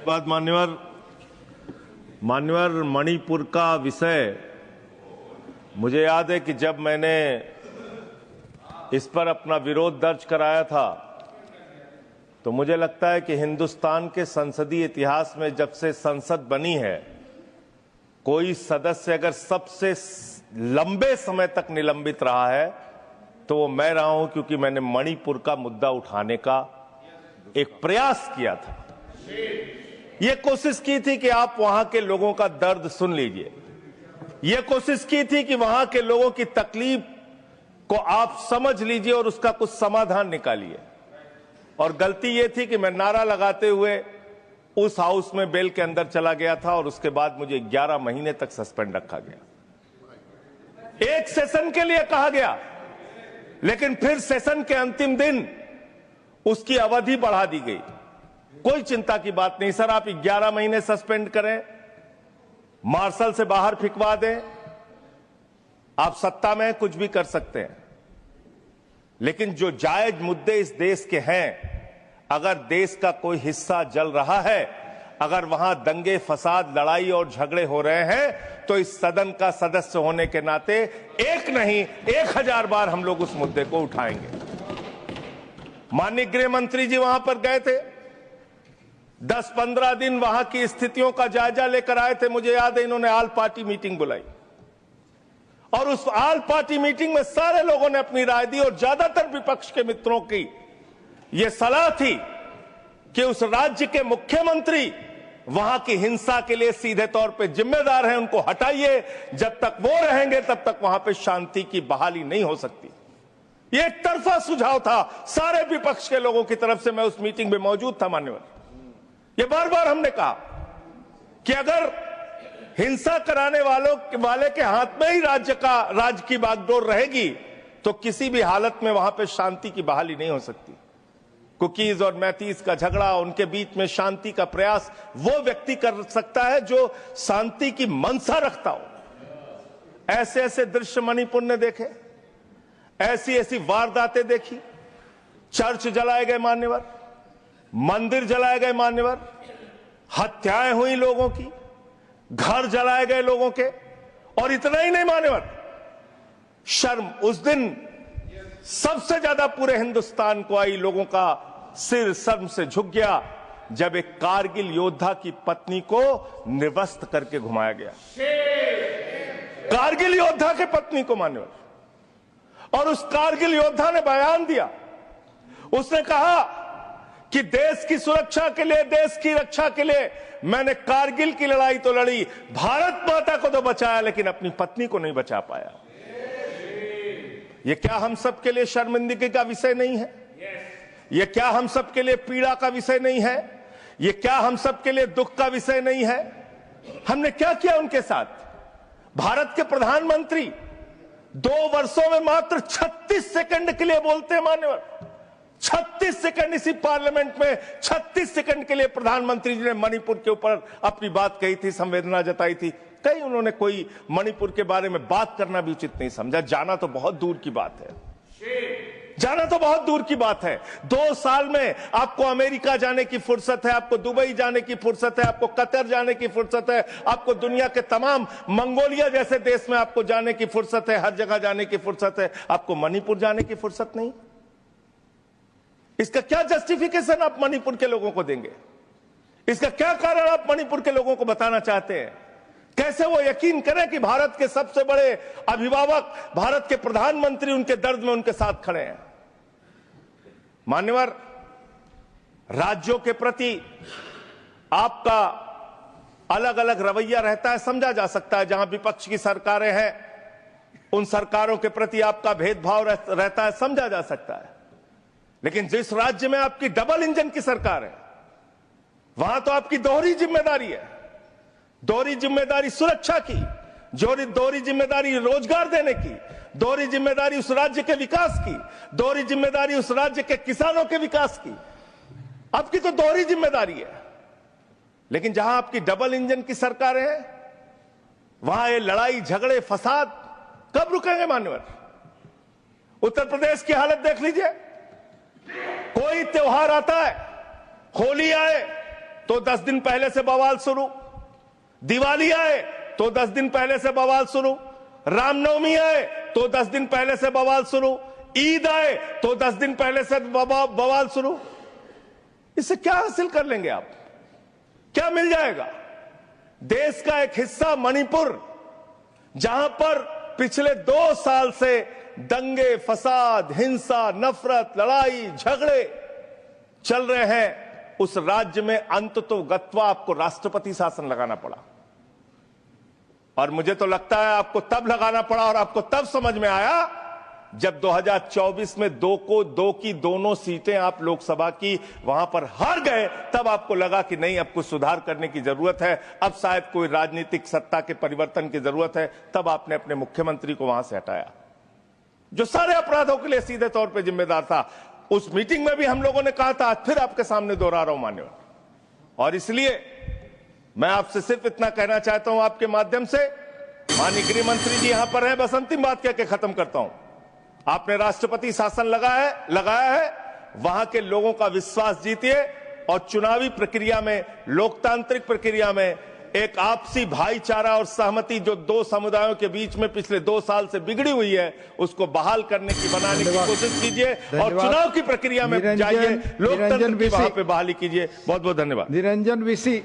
बात मान्यवर मणिपुर का विषय मुझे याद है कि जब मैंने इस पर अपना विरोध दर्ज कराया था तो मुझे लगता है कि हिंदुस्तान के संसदीय इतिहास में जब से संसद बनी है कोई सदस्य अगर सबसे लंबे समय तक निलंबित रहा है तो वो मैं रहा हूं, क्योंकि मैंने मणिपुर का मुद्दा उठाने का एक प्रयास किया था। ये कोशिश की थी कि आप वहां के लोगों का दर्द सुन लीजिए। ये कोशिश की थी कि वहां के लोगों की तकलीफ को आप समझ लीजिए और उसका कुछ समाधान निकालिए। और गलती ये थी कि मैं नारा लगाते हुए उस हाउस में बेल के अंदर चला गया था और उसके बाद मुझे 11 महीने तक सस्पेंड रखा गया। एक सेशन के लिए कहा गया, लेकिन फिर सेशन के अंतिम दिन उसकी अवधि बढ़ा दी गई। कोई चिंता की बात नहीं सर, आप 11 महीने सस्पेंड करें, मार्शल से बाहर फिकवा दें, आप सत्ता में कुछ भी कर सकते हैं। लेकिन जो जायज मुद्दे इस देश के हैं, अगर देश का कोई हिस्सा जल रहा है, अगर वहां दंगे फसाद लड़ाई और झगड़े हो रहे हैं, तो इस सदन का सदस्य होने के नाते एक नहीं 1000 बार हम लोग उस मुद्दे को उठाएंगे। माननीय गृह मंत्री जी वहां पर गए थे, 10-15 दिन वहां की स्थितियों का जायजा लेकर आए थे। मुझे याद है इन्होंने ऑल पार्टी मीटिंग बुलाई और उस ऑल पार्टी मीटिंग में सारे लोगों ने अपनी राय दी और ज्यादातर विपक्ष के मित्रों की यह सलाह थी कि उस राज्य के मुख्यमंत्री वहां की हिंसा के लिए सीधे तौर पे जिम्मेदार हैं, उनको हटाइए। जब तक वो रहेंगे तब तक वहां पे शांति की बहाली नहीं हो सकती। ये एक तरफा सुझाव था सारे विपक्ष के लोगों की तरफ से। मैं उस मीटिंग में मौजूद था मान्यवर। ये बार बार हमने कहा कि अगर हिंसा कराने वाले के हाथ में ही राज्य की बागडोर रहेगी तो किसी भी हालत में वहां पे शांति की बहाली नहीं हो सकती। कुकीज और मैतीस का झगड़ा, उनके बीच में शांति का प्रयास वो व्यक्ति कर सकता है जो शांति की मंशा रखता हो। ऐसे ऐसे दृश्य मणिपुर ने देखे, ऐसी ऐसी वारदातें देखी। चर्च जलाए गए मान्यवर, मंदिर जलाए गए मान्यवर, हत्याएं हुई लोगों की, घर जलाए गए लोगों के। और इतना ही नहीं मान्यवर, शर्म उस दिन सबसे ज्यादा पूरे हिंदुस्तान को आई, लोगों का सिर शर्म से झुक गया जब एक कारगिल योद्धा की पत्नी को निर्वस्त्र करके घुमाया गया। कारगिल योद्धा के पत्नी को मान्यवर। और उस कारगिल योद्धा ने बयान दिया, उसने कहा कि देश की सुरक्षा के लिए, देश की रक्षा के लिए मैंने कारगिल की लड़ाई तो लड़ी, भारत माता को तो बचाया, लेकिन अपनी पत्नी को नहीं बचा पाया। ये क्या हम सबके लिए शर्मिंदगी का विषय नहीं है? ये क्या हम सबके लिए पीड़ा का विषय नहीं है? ये क्या हम सबके लिए दुख का विषय नहीं है? हमने क्या किया उनके साथ? भारत के प्रधानमंत्री 2 वर्षों में मात्र 36 सेकंड के लिए बोलते हैं मान्यवर। 36 सेकंड इसी पार्लियामेंट में 36 सेकंड के लिए प्रधानमंत्री जी ने मणिपुर के ऊपर अपनी बात कही थी, संवेदना जताई थी। कहीं उन्होंने कोई मणिपुर के बारे में बात करना भी उचित नहीं समझा। जाना तो बहुत दूर की बात है, जाना तो बहुत दूर की बात है। 2 साल में आपको अमेरिका जाने की फुर्सत है, आपको दुबई जाने की फुर्सत है, आपको कतर जाने की फुर्सत है, आपको दुनिया के तमाम मंगोलिया जैसे देश में आपको जाने की फुर्सत है, हर जगह जाने की फुर्सत है। आपको मणिपुर जाने की फुर्सत नहीं। इसका क्या जस्टिफिकेशन आप मणिपुर के लोगों को देंगे? इसका क्या कारण आप मणिपुर के लोगों को बताना चाहते हैं? कैसे वो यकीन करें कि भारत के सबसे बड़े अभिभावक, भारत के प्रधानमंत्री उनके दर्द में उनके साथ खड़े हैं? मान्यवर, राज्यों के प्रति आपका अलग अलग रवैया रहता है, समझा जा सकता है। जहां विपक्ष की सरकारें हैं उन सरकारों के प्रति आपका भेदभाव रहता है, समझा जा सकता है। लेकिन जिस राज्य में आपकी डबल इंजन की सरकार है, वहां तो आपकी दोहरी जिम्मेदारी है। दोहरी जिम्मेदारी सुरक्षा की, दोहरी जिम्मेदारी रोजगार देने की, दोहरी जिम्मेदारी उस राज्य के विकास की, दोहरी जिम्मेदारी उस राज्य के किसानों के विकास की। आपकी तो दोहरी जिम्मेदारी है। लेकिन जहां आपकी डबल इंजन की सरकार है, वहां ये लड़ाई झगड़े फसाद कब रुकेंगे मान्यवर? उत्तर प्रदेश की हालत देख लीजिए। कोई त्योहार आता है, होली आए, तो 10 दिन पहले से बवाल शुरू, दिवाली आए तो 10 दिन पहले से बवाल शुरू, रामनवमी आए तो 10 दिन पहले से बवाल शुरू, ईद आए तो 10 दिन पहले से बवाल शुरू। इससे क्या हासिल कर लेंगे आप? क्या मिल जाएगा? देश का एक हिस्सा मणिपुर, जहां पर पिछले 2 साल से दंगे, फसाद, हिंसा, नफरत, लड़ाई, झगड़े चल रहे हैं, उस राज्य में अंततोगत्वा आपको राष्ट्रपति शासन लगाना पड़ा। और मुझे तो लगता है आपको तब लगाना पड़ा और आपको तब समझ में आया जब 2024 में 2 की दोनों सीटें आप लोकसभा की वहां पर हार गए, तब आपको लगा कि नहीं, अब कुछ सुधार करने की जरूरत है, अब शायद कोई राजनीतिक सत्ता के परिवर्तन की जरूरत है। तब आपने अपने मुख्यमंत्री को वहां से हटाया, जो सारे अपराधों के लिए सीधे तौर पर जिम्मेदार था। उस मीटिंग में भी हम लोगों ने कहा था, आज फिर आपके सामने दोहरा रहा हूं मान्यवर, और इसलिए मैं आपसे सिर्फ इतना कहना चाहता हूं आपके माध्यम से, माननीय गृह मंत्री जी यहां पर हैं, बस अंतिम बात कह के खत्म करता हूं। आपने राष्ट्रपति शासन लगाया है, वहां के लोगों का विश्वास जीतिए और चुनावी प्रक्रिया में, लोकतांत्रिक प्रक्रिया में एक आपसी भाईचारा और सहमति जो 2 समुदायों के बीच में पिछले 2 साल से बिगड़ी हुई है, उसको बहाल करने की, बनाने की कोशिश कीजिए और चुनाव की प्रक्रिया में जाइए, लोकतंत्र की वहां पे बहाली कीजिए। बहुत बहुत धन्यवाद। निरंजन विसी।